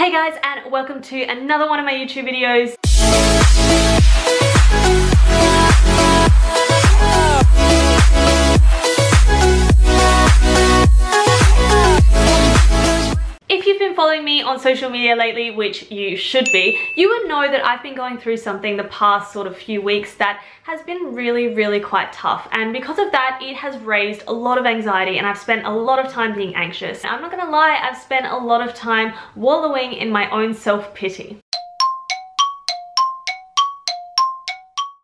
Hey guys, and welcome to another one of my YouTube videos. If you've been following me on social media lately, which you should be, you would know that I've been going through something the past sort of few weeks that has been really quite tough, and because of that it has raised a lot of anxiety and I've spent a lot of time being anxious. I'm not gonna lie, I've spent a lot of time wallowing in my own self-pity.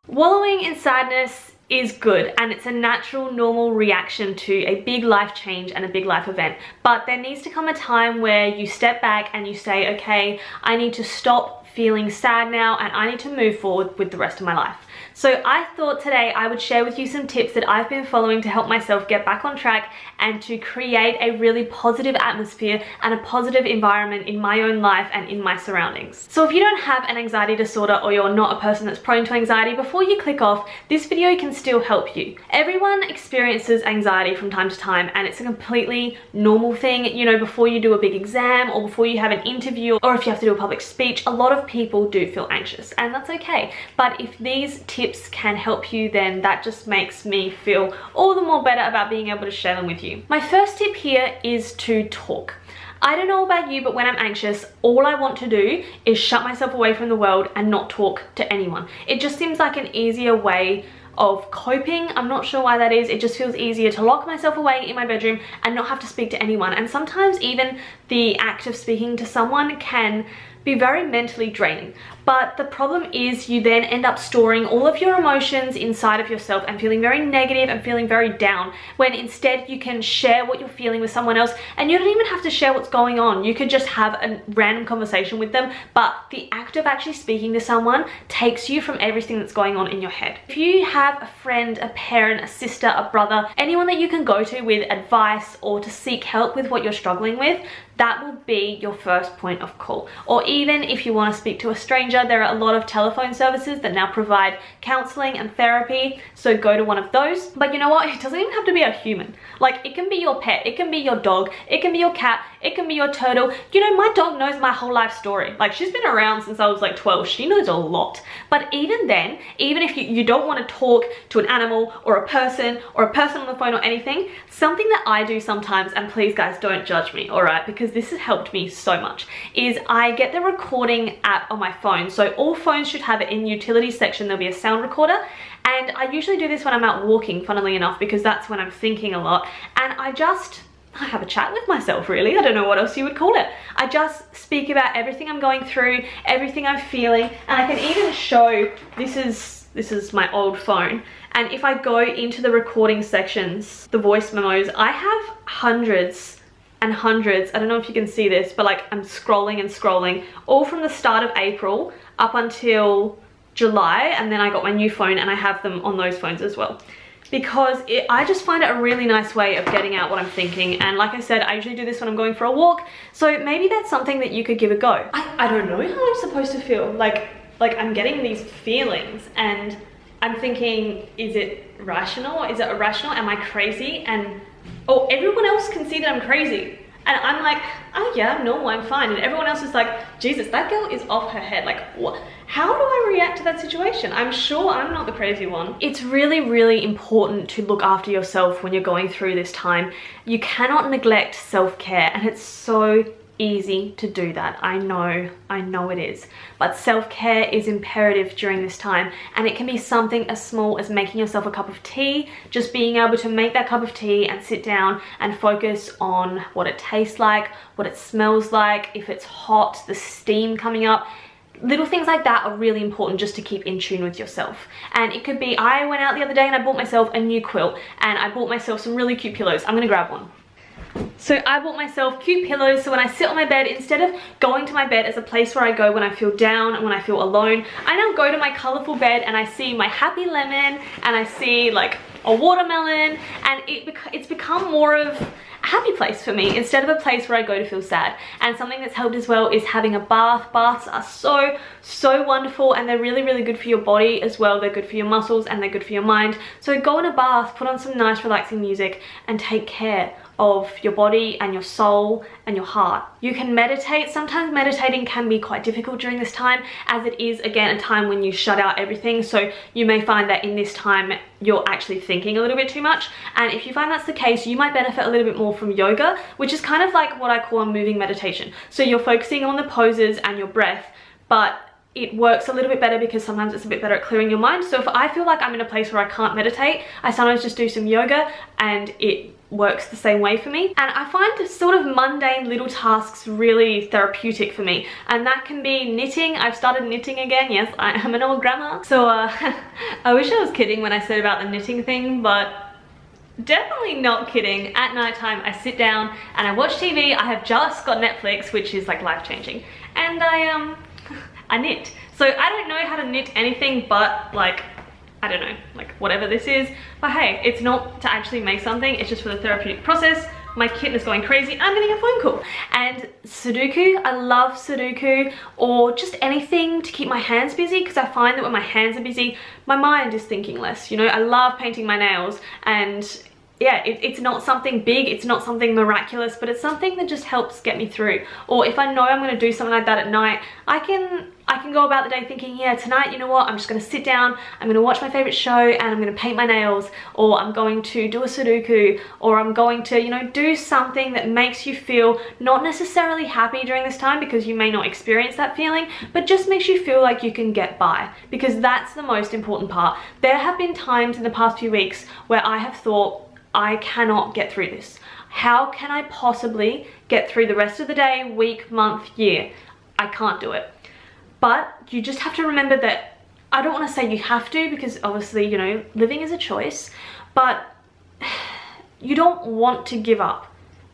Wallowing in sadness is good, and it's a natural, normal reaction to a big life change and a big life event. But there needs to come a time where you step back and you say, okay, I need to stop feeling sad now and I need to move forward with the rest of my life. So I thought today I would share with you some tips that I've been following to help myself get back on track and to create a really positive atmosphere and a positive environment in my own life and in my surroundings. So if you don't have an anxiety disorder or you're not a person that's prone to anxiety, before you click off, this video can still help you. Everyone experiences anxiety from time to time, and it's a completely normal thing. You know, before you do a big exam or before you have an interview or if you have to do a public speech, a lot of people do feel anxious, and that's okay. But if these tips can help you, then that just makes me feel all the more better about being able to share them with you. My first tip here is to talk. I don't know about you, but when I'm anxious, all I want to do is shut myself away from the world and not talk to anyone. It just seems like an easier way of coping. I'm not sure why that is. It just feels easier to lock myself away in my bedroom and not have to speak to anyone. And sometimes even the act of speaking to someone can be very mentally draining. But the problem is you then end up storing all of your emotions inside of yourself and feeling very negative and feeling very down, when instead you can share what you're feeling with someone else, and you don't even have to share what's going on. You could just have a random conversation with them, but the act of actually speaking to someone takes you from everything that's going on in your head. If you have a friend, a parent, a sister, a brother, anyone that you can go to with advice or to seek help with what you're struggling with, that will be your first point of call. Or even if you want to speak to a stranger, there are a lot of telephone services that now provide counseling and therapy, so go to one of those. But you know what, it doesn't even have to be a human. Like, it can be your pet, it can be your dog, it can be your cat, it can be your turtle. You know, my dog knows my whole life story. Like, she's been around since I was like 12. She knows a lot. But even then, even if you don't want to talk to an animal or a person on the phone or anything, something that I do sometimes, and please guys don't judge me, alright, because this has helped me so much, is I get the recording app on my phone. So all phones should have it in the utilities section. There'll be a sound recorder, and I usually do this when I'm out walking, funnily enough, because that's when I'm thinking a lot, and I have a chat with myself, really. I don't know what else you would call it. I just speak about everything I'm going through, everything I'm feeling, and I can even show, this is my old phone, and if I go into the recording sections, the voice memos, I have hundreds and hundreds. I don't know if you can see this, but like, I'm scrolling and scrolling, all from the start of April up until July, and then I got my new phone and I have them on those phones as well. Because I just find it a really nice way of getting out what I'm thinking. And like I said, I usually do this when I'm going for a walk, so maybe that's something that you could give a go. I don't know how I'm supposed to feel. Like I'm getting these feelings and I'm thinking, is it rational? Is it irrational? Am I crazy? And oh, everyone else can see that I'm crazy. And I'm like, oh yeah, I'm normal, I'm fine. And everyone else is like, Jesus, that girl is off her head. Like, what? How do I react to that situation? I'm sure I'm not the crazy one. It's really important to look after yourself when you're going through this time. You cannot neglect self-care, and it's so easy to do that. I know it is, but self-care is imperative during this time, and it can be something as small as making yourself a cup of tea, just being able to make that cup of tea and sit down and focus on what it tastes like, what it smells like, if it's hot, the steam coming up. Little things like that are really important just to keep in tune with yourself. And it could be, I went out the other day and I bought myself a new quilt, and I bought myself some really cute pillows. I'm gonna grab one. So I bought myself cute pillows, so when I sit on my bed, instead of going to my bed as a place where I go when I feel down and when I feel alone, I now go to my colourful bed and I see my happy lemon and I see like a watermelon, and it's become more of a happy place for me instead of a place where I go to feel sad. And something that's helped as well is having a bath. Baths are so wonderful, and they're really good for your body as well. They're good for your muscles and they're good for your mind. So go in a bath, put on some nice relaxing music, and take care of your body and your soul and your heart. You can meditate. Sometimes meditating can be quite difficult during this time, as it is again a time when you shut out everything. So you may find that in this time you're actually thinking a little bit too much, and if you find that's the case, you might benefit a little bit more from yoga, which is kind of like what I call a moving meditation. So you're focusing on the poses and your breath, but it works a little bit better because sometimes it's a bit better at clearing your mind. So if I feel like I'm in a place where I can't meditate, I sometimes just do some yoga and it works the same way for me. And I find the sort of mundane little tasks really therapeutic for me, and that can be knitting. I've started knitting again. Yes, I am an old grandma. So I wish I was kidding when I said about the knitting thing, but definitely not kidding. At nighttime I sit down and I watch TV. I have just got Netflix, which is like life-changing, and I knit. So I don't know how to knit anything but like, I don't know, like whatever this is, but hey, it's not to actually make something, it's just for the therapeutic process. My kitten is going crazy, I'm getting a phone call. And Sudoku, I love Sudoku, or just anything to keep my hands busy, because I find that when my hands are busy, my mind is thinking less, you know. I love painting my nails, and yeah, it's not something big, it's not something miraculous, but it's something that just helps get me through. Or if I know I'm going to do something like that at night, I can go about the day thinking, yeah, tonight, you know what, I'm just going to sit down, I'm going to watch my favorite show, and I'm going to paint my nails, or I'm going to do a Sudoku, or I'm going to, you know, do something that makes you feel not necessarily happy during this time, because you may not experience that feeling, but just makes you feel like you can get by, because that's the most important part. There have been times in the past few weeks where I have thought, I cannot get through this. How can I possibly get through the rest of the day, week, month, year? I can't do it. But you just have to remember that, I don't want to say you have to, because obviously, you know, living is a choice, but you don't want to give up.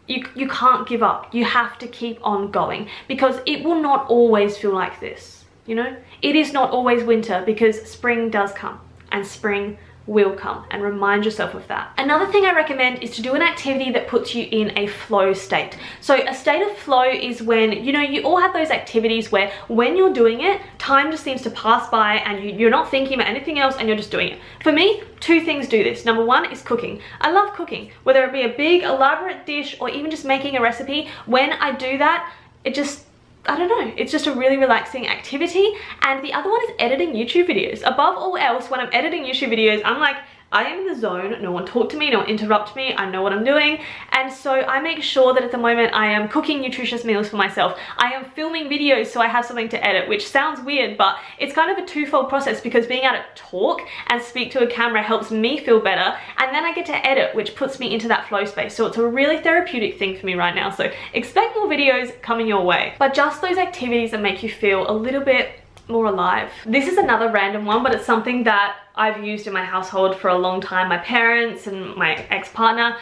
You can't give up. You have to keep on going, because it will not always feel like this, you know? It is not always winter, because spring does come, and spring will come, and remind yourself of that. Another thing I recommend is to do an activity that puts you in a flow state. So a state of flow is when, you know, you all have those activities where when you're doing it, time just seems to pass by and you're not thinking about anything else and you're just doing it. For me, two things do this. Number one is cooking. I love cooking, whether it be a big elaborate dish or even just making a recipe. When I do that, it just, I don't know, it's just a really relaxing activity. And the other one is editing YouTube videos. Above all else, when I'm editing YouTube videos, I'm like, I am in the zone, no one talk to me, no one interrupt me, I know what I'm doing. And so I make sure that at the moment I am cooking nutritious meals for myself. I am filming videos so I have something to edit, which sounds weird, but it's kind of a twofold process, because being able to talk and speak to a camera helps me feel better, and then I get to edit, which puts me into that flow space. So it's a really therapeutic thing for me right now. So expect more videos coming your way. But just those activities that make you feel a little bit more alive. This is another random one, but it's something that I've used in my household for a long time, my parents and my ex-partner,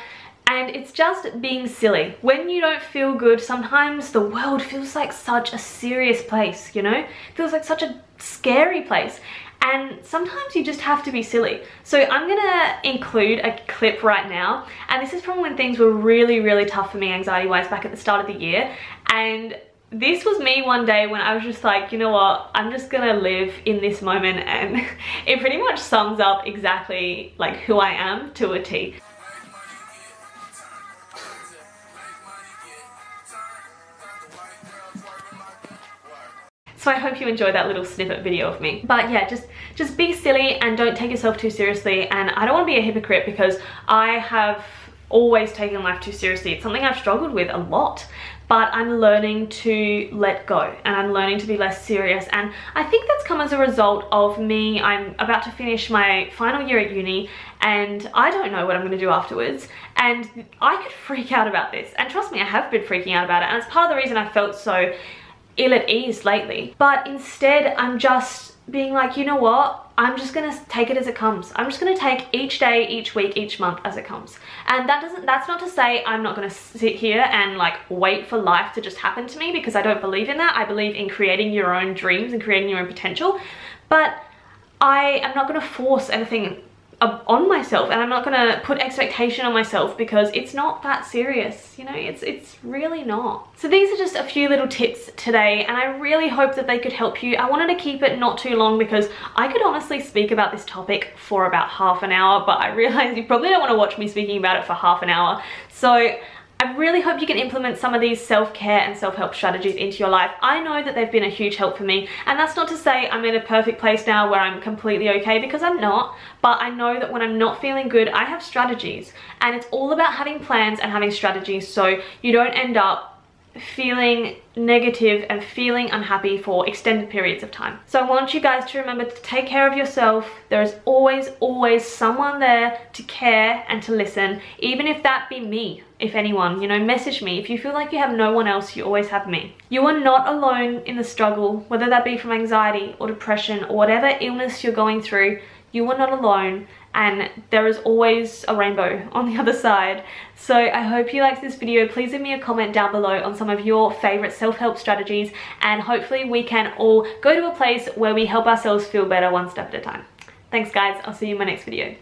and it's just being silly. When you don't feel good, sometimes the world feels like such a serious place, you know? It feels like such a scary place, and sometimes you just have to be silly. So I'm gonna include a clip right now, and this is from when things were really tough for me anxiety-wise back at the start of the year, and this was me one day when I was just like, you know what, I'm just gonna live in this moment, and it pretty much sums up exactly like who I am to a T. So I hope you enjoyed that little snippet video of me. But yeah, just be silly and don't take yourself too seriously. And I don't want to be a hypocrite, because I have always taken life too seriously. It's something I've struggled with a lot, but I'm learning to let go, and I'm learning to be less serious. And I think that's come as a result of me. I'm about to finish my final year at uni, and I don't know what I'm going to do afterwards, and I could freak out about this. And trust me, I have been freaking out about it, and it's part of the reason I felt so ill at ease lately. But instead, I'm just being like, you know what, I'm just gonna take it as it comes. I'm just gonna take each day, each week, each month as it comes. And that's not to say I'm not gonna sit here and like wait for life to just happen to me, because I don't believe in that. I believe in creating your own dreams and creating your own potential, but I am not gonna force anything on myself, and I'm not gonna put expectation on myself because it's not that serious, you know, it's really not. So these are just a few little tips today, and I really hope that they could help you. I wanted to keep it not too long because I could honestly speak about this topic for about half an hour, but I realize you probably don't want to watch me speaking about it for half an hour. So I really hope you can implement some of these self-care and self-help strategies into your life. I know that they've been a huge help for me, and that's not to say I'm in a perfect place now where I'm completely okay, because I'm not, but I know that when I'm not feeling good, I have strategies, and it's all about having plans and having strategies so you don't end up feeling negative and feeling unhappy for extended periods of time. So I want you guys to remember to take care of yourself. There is always someone there to care and to listen, even if that be me. If anyone, you know, message me. If you feel like you have no one else, you always have me. You are not alone in the struggle, whether that be from anxiety or depression or whatever illness you're going through. You are not alone, and there is always a rainbow on the other side. So I hope you liked this video. Please leave me a comment down below on some of your favorite self-help strategies, and hopefully we can all go to a place where we help ourselves feel better one step at a time. Thanks guys, I'll see you in my next video.